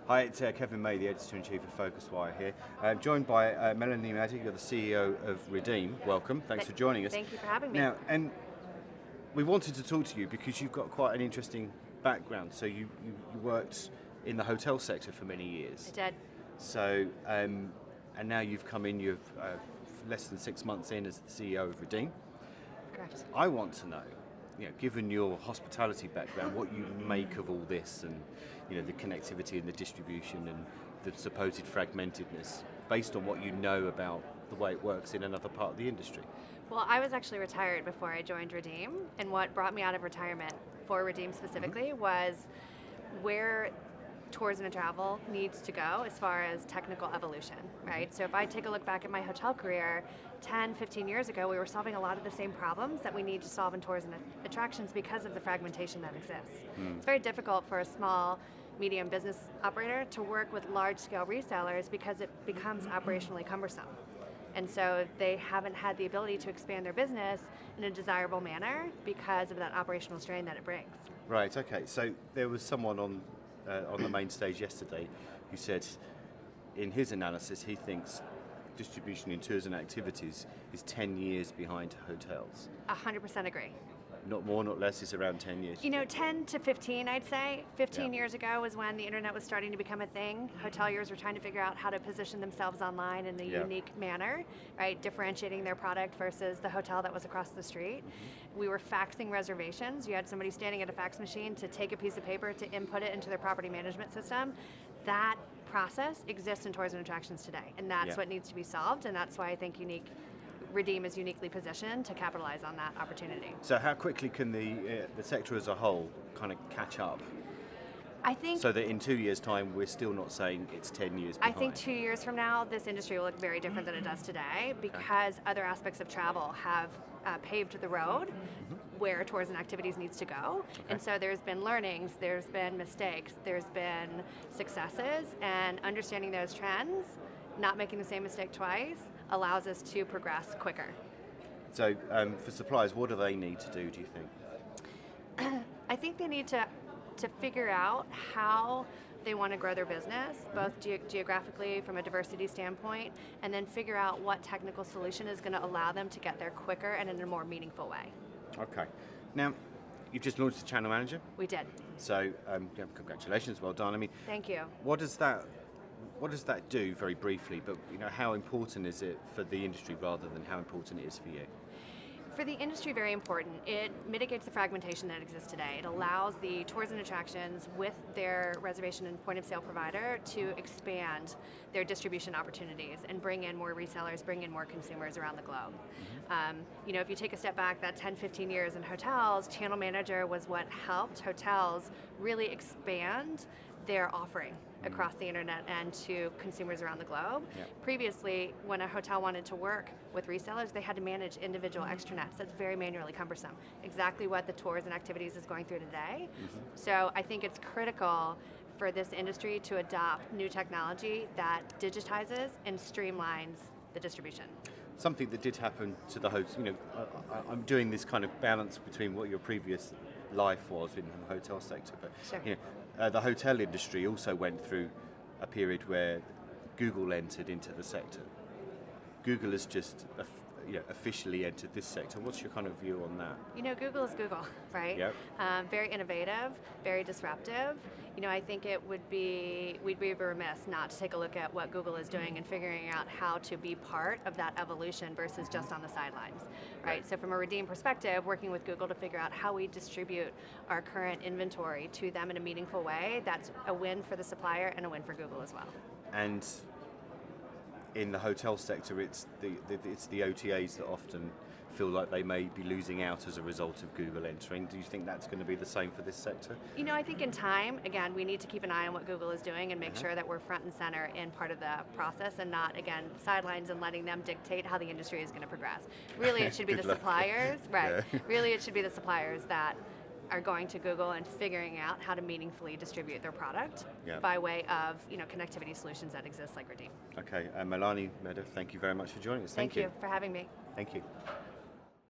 Hi, it's Kevin May, the Editor-in-Chief of PhocusWire here. I'm joined by Melanie Meador, you're the CEO of Redeam. Welcome, thanks for joining us. Thank you for having me. Now, and we wanted to talk to you because you've got quite an interesting background. So you worked in the hotel sector for many years. I did. So, and now you've come in, you're less than 6 months in as the CEO of Redeam. Correct. I want to know, given your hospitality background, what you make of all this and the connectivity and the distribution and the supposed fragmentedness based on what you know about the way it works in another part of the industry. Well, I was actually retired before I joined Redeem, and what brought me out of retirement for Redeem specifically was where tourism and travel needs to go as far as technical evolution, right? So if I take a look back at my hotel career, 10, 15 years ago, we were solving a lot of the same problems that we need to solve in tourism attractions because of the fragmentation that exists. It's very difficult for a small, medium business operator to work with large-scale resellers because it becomes operationally cumbersome. And so they haven't had the ability to expand their business in a desirable manner because of that operational strain that it brings. Right, okay. So there was someone on the main stage yesterday who said in his analysis he thinks distribution in tours and activities is 10 years behind hotels. 100% agree. Not more, not less, it's around 10 years. 10 to 15, I'd say. 15 years ago was when the internet was starting to become a thing. Hoteliers were trying to figure out how to position themselves online in a unique manner, right? Differentiating their product versus the hotel that was across the street. We were faxing reservations. You had somebody standing at a fax machine to take a piece of paper to input it into their property management system. That process exists in tourism and attractions today, and that's what needs to be solved, and that's why I think Redeem is uniquely positioned to capitalize on that opportunity. So how quickly can the sector as a whole kind of catch up? I think so that in 2 years' time we're still not saying it's 10 years behind. I think 2 years from now this industry will look very different than it does today because other aspects of travel have paved the road where tours and activities needs to go. And so there's been learnings, there's been mistakes, there's been successes, and understanding those trends, not making the same mistake twice, allows us to progress quicker. So for suppliers, what do they need to do you think? I think they need to figure out how they want to grow their business, both geographically from a diversity standpoint, and then figure out what technical solution is going to allow them to get there quicker and in a more meaningful way. Okay. Now, you've just launched the channel manager. We did. So congratulations, well done. I mean, thank you. What does that do, very briefly, but how important is it for the industry rather than how important it is for you? For the industry, very important. It mitigates the fragmentation that exists today. It allows the tours and attractions with their reservation and point of sale provider to expand their distribution opportunities and bring in more resellers, bring in more consumers around the globe. If you take a step back, that 10, 15 years in hotels, channel manager was what helped hotels really expand their offering across the internet and to consumers around the globe. Previously, when a hotel wanted to work with resellers, they had to manage individual extranets. That's very manually cumbersome. Exactly what the tours and activities is going through today. So I think it's critical for this industry to adopt new technology that digitizes and streamlines the distribution. Something that did happen to the host, I'm doing this kind of balance between what your previous life was in the hotel sector, but the hotel industry also went through a period where Google entered into the sector. Google has just officially entered this sector. What's your kind of view on that? Google is Google, right? Yep. Very innovative, very disruptive. I think we'd be remiss not to take a look at what Google is doing and figuring out how to be part of that evolution versus just on the sidelines, right? So from a Redeem perspective, working with Google to figure out how we distribute our current inventory to them in a meaningful way, that's a win for the supplier and a win for Google as well. And in the hotel sector, it's the OTAs that often feel like they may be losing out as a result of Google entering. Do you think that's going to be the same for this sector? I think in time, again, we need to keep an eye on what Google is doing and make sure that we're front and center in part of the process and not, again, sidelines and letting them dictate how the industry is going to progress. Really, it should be the suppliers, right? Yeah. Really, it should be the suppliers that are going to Google and figuring out how to meaningfully distribute their product by way of connectivity solutions that exist like Redeem. Okay, Melanie Meador, thank you very much for joining us. Thank you for having me. Thank you.